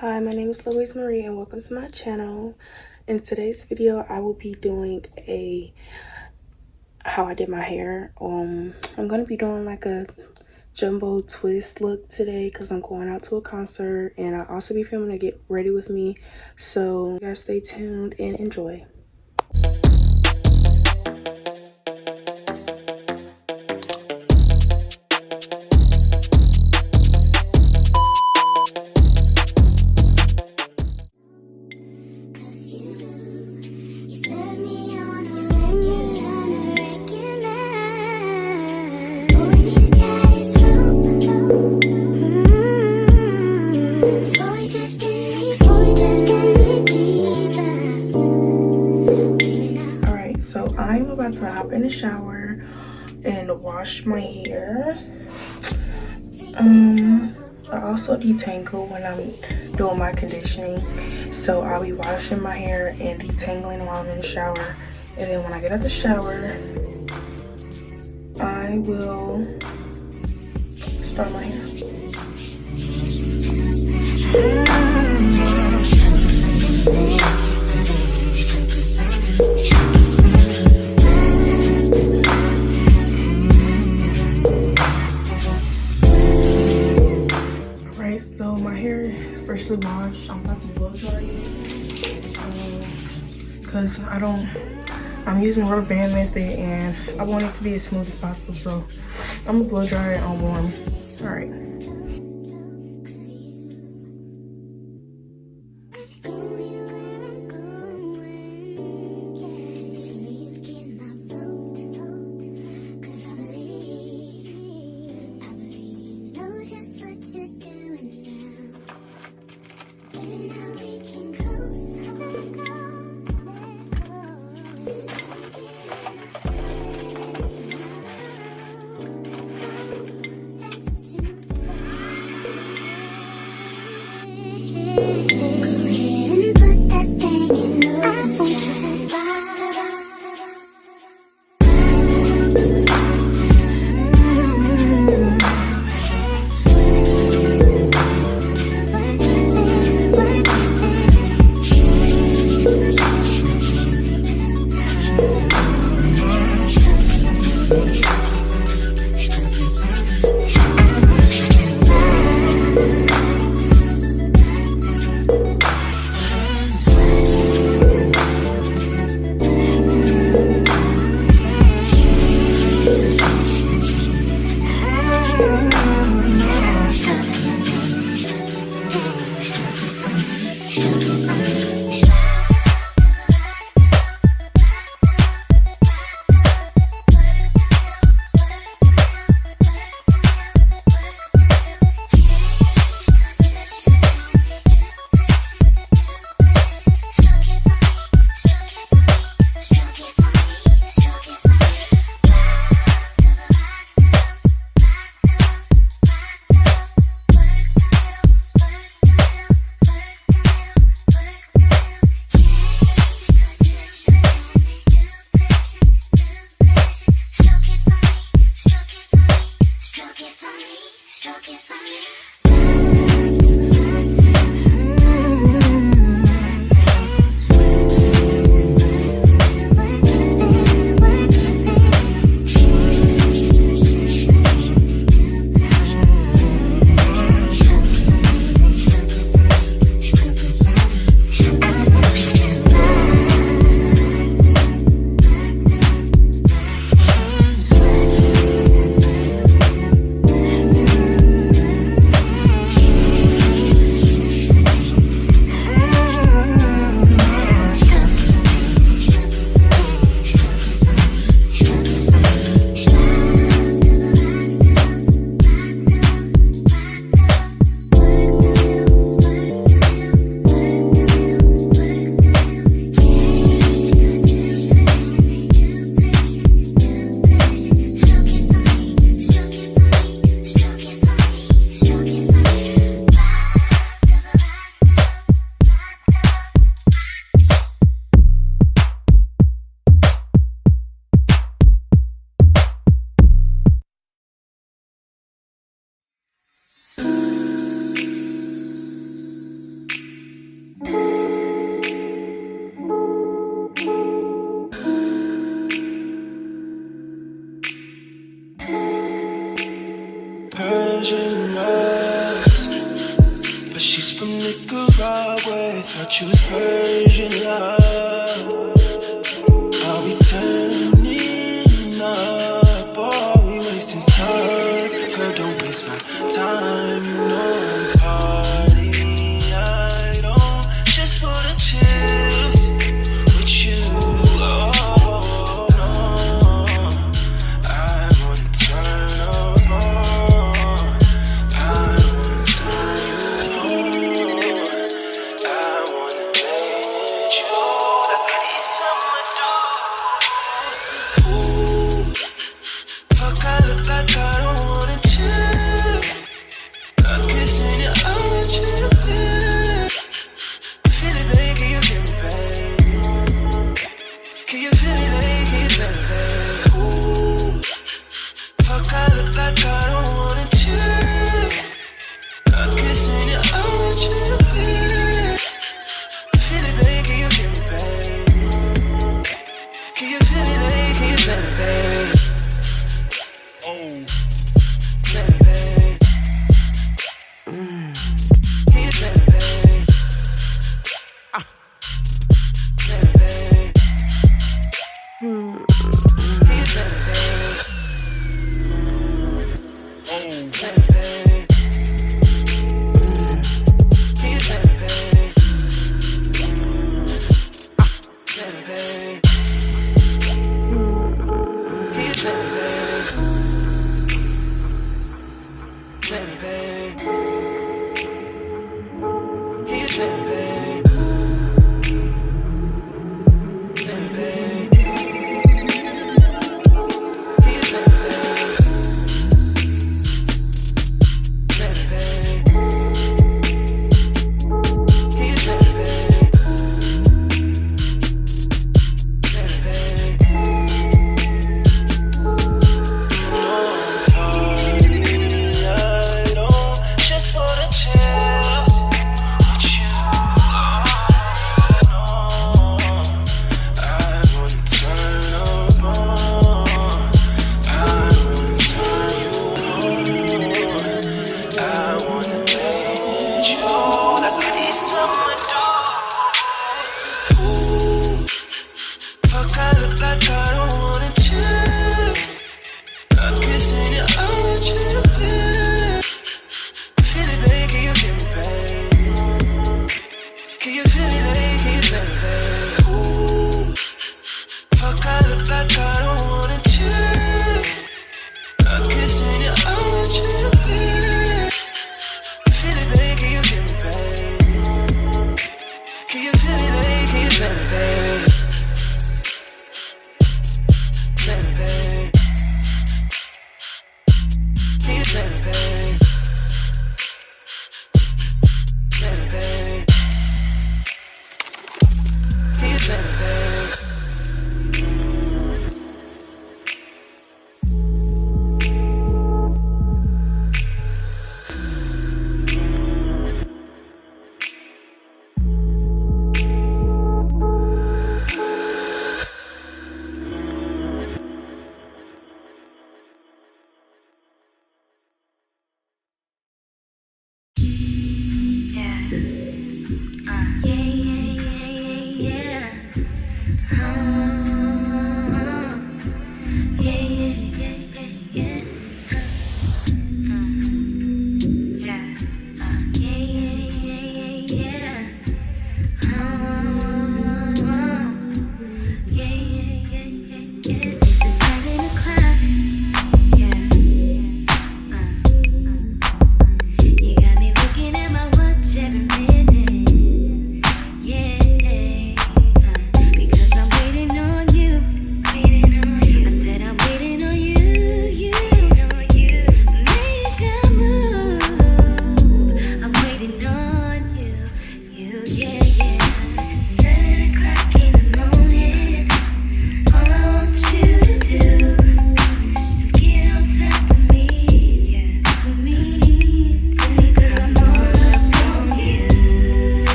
Hi, my name is Louise Marie and welcome to my channel. In today's video, I will be doing how I did my hair. I'm going to be doing like a jumbo twist look today because I'm going out to a concert and I'll also be filming a Get Ready With Me. So you guys stay tuned and enjoy. I'm about to hop in the shower and wash my hair. I also detangle when I'm doing my conditioning, so I'll be washing my hair and detangling while I'm in the shower, and then when I get out the shower I will start my hair. So my hair freshly washed. I'm about to blow dry it because I'm using rubber band method and I want it to be as smooth as possible, so I'm gonna blow dry it on warm. All right. She's from Nicaragua, thought you was Persian love. Are we turning up or are we wasting time? Girl, don't waste my time, no party. I don't just wanna chill with you. Oh no, I wanna turn up on. I wanna turn on. I wanna let you. That's what these summer do. Ooh, fuck, I look like I don't wanna chill. I'm kissing you, I want you to feel. Feel it, baby, can you feel me, babe? Can you feel me, baby, can you feel me, babe? Ooh, fuck, I look like I don't wanna chill. I'm kissing you, I want you to feel. Feel it, baby, can you feel me, babe? Can you feel me, baby, can you feel me, babe? Oh, feel me, babe. Can you feel me, babe? Feel me, babe. Can you feel me, babe? Oh, feel me, babe. Can you feel me, babe? Feel me, babe. Can you feel me, babe? Feel me, babe. Can you feel me, babe? Feel me, babe. Can you feel me, babe? Feel me, babe. Can you feel me, babe? Feel me, babe. No party, I don't just wanna chill with you.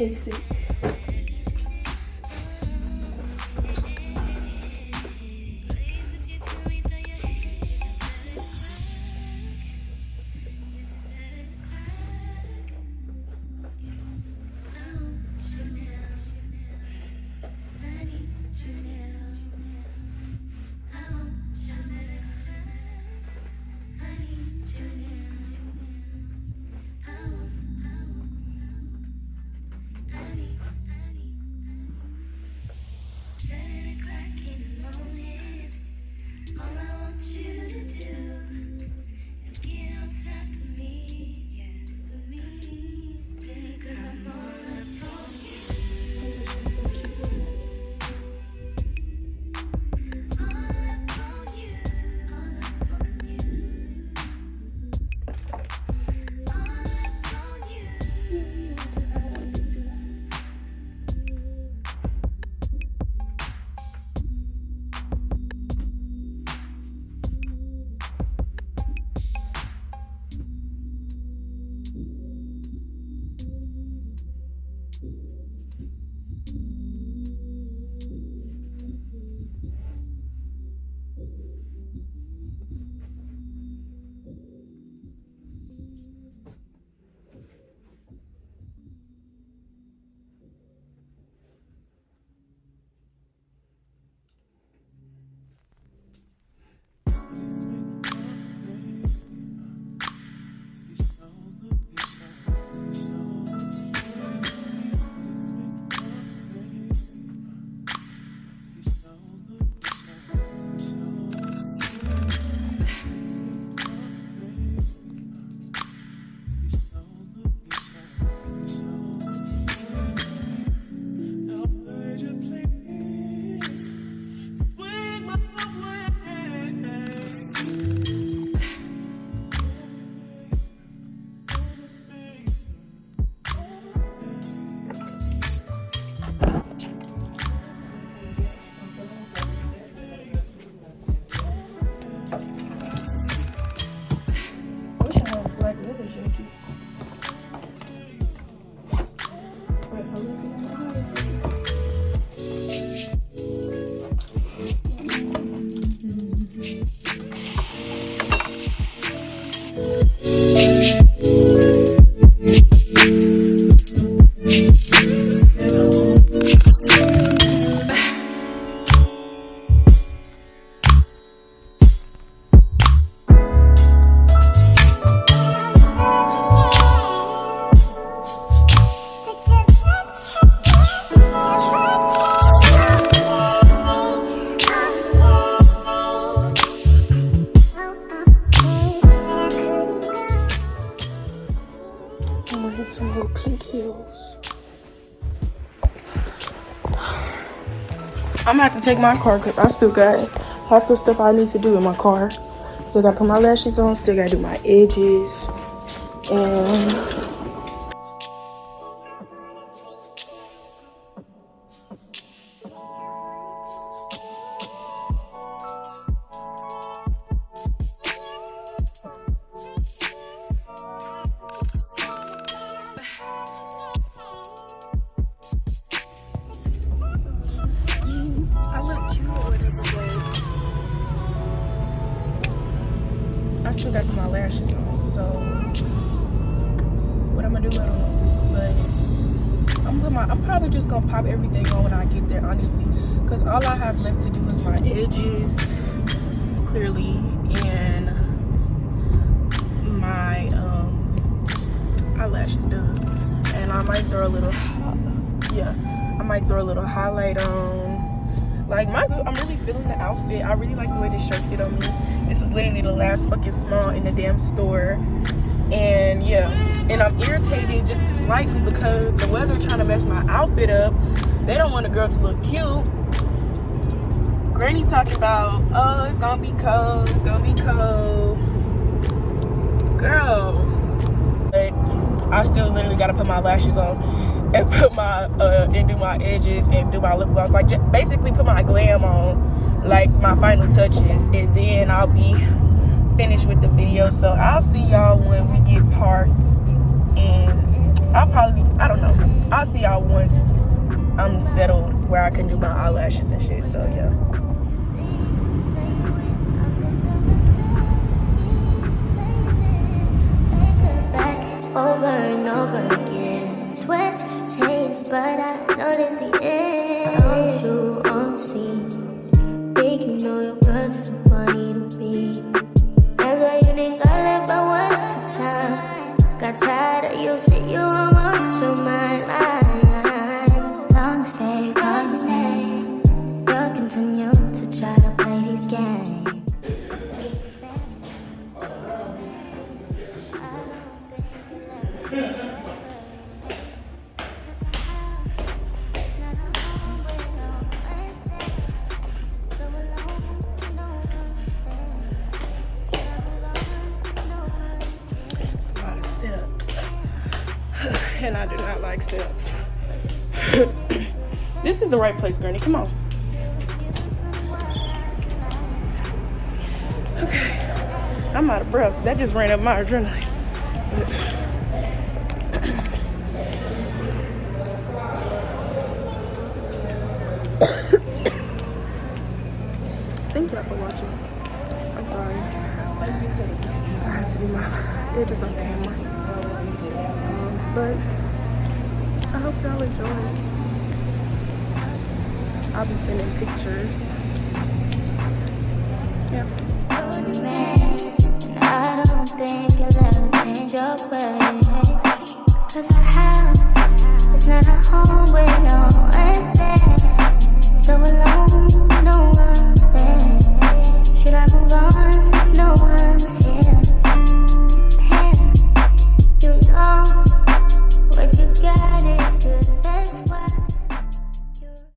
basic. Some little pink heels. I'm gonna have to take my car because I still got half the stuff I need to do in my car. Still gotta put my lashes on, still gotta do my edges, and I still got to put my lashes on, so what I'm gonna do, I don't know, but I'm probably just gonna pop everything on when I get there, honestly, because all I have left to do is my edges, clearly, and my eyelashes done, and I might throw a little, highlight on. Like, I'm really feeling the outfit. I really like the way this shirt fit on me. This is literally the last fucking small in the damn store. And yeah, and I'm irritated just slightly because the weather trying to mess my outfit up. They don't want a girl to look cute. Granny talking about, oh, it's gonna be cold, it's gonna be cold. Girl. But I still literally gotta put my lashes on and put my and do my edges and do my lip gloss, like basically put my glam on, like my final touches, and then I'll be finished with the video. So I'll see y'all when we get parked and I don't know. I'll see y'all once I'm settled where I can do my eyelashes and shit. So yeah. Over and over again. Swear that you changed, but I noticed the end. Don't you on scene? Think you know your girl's so funny to me. That's why you didn't got left by 1 or 2 times. Got tired of your shit, you almost your mind. Long stay calling your name. You'll continue to try to play these games. And I do not like steps. This is the right place, Gurney. Come on. Okay. I'm out of breath. That just ran up my adrenaline. Thank y'all for watching. I'm sorry. I have to be my edges on camera. But I hope y'all enjoy. I'll be sending pictures. Yeah. I don't think you'll ever change your ways. 'Cause our house is not a home where no one's there. So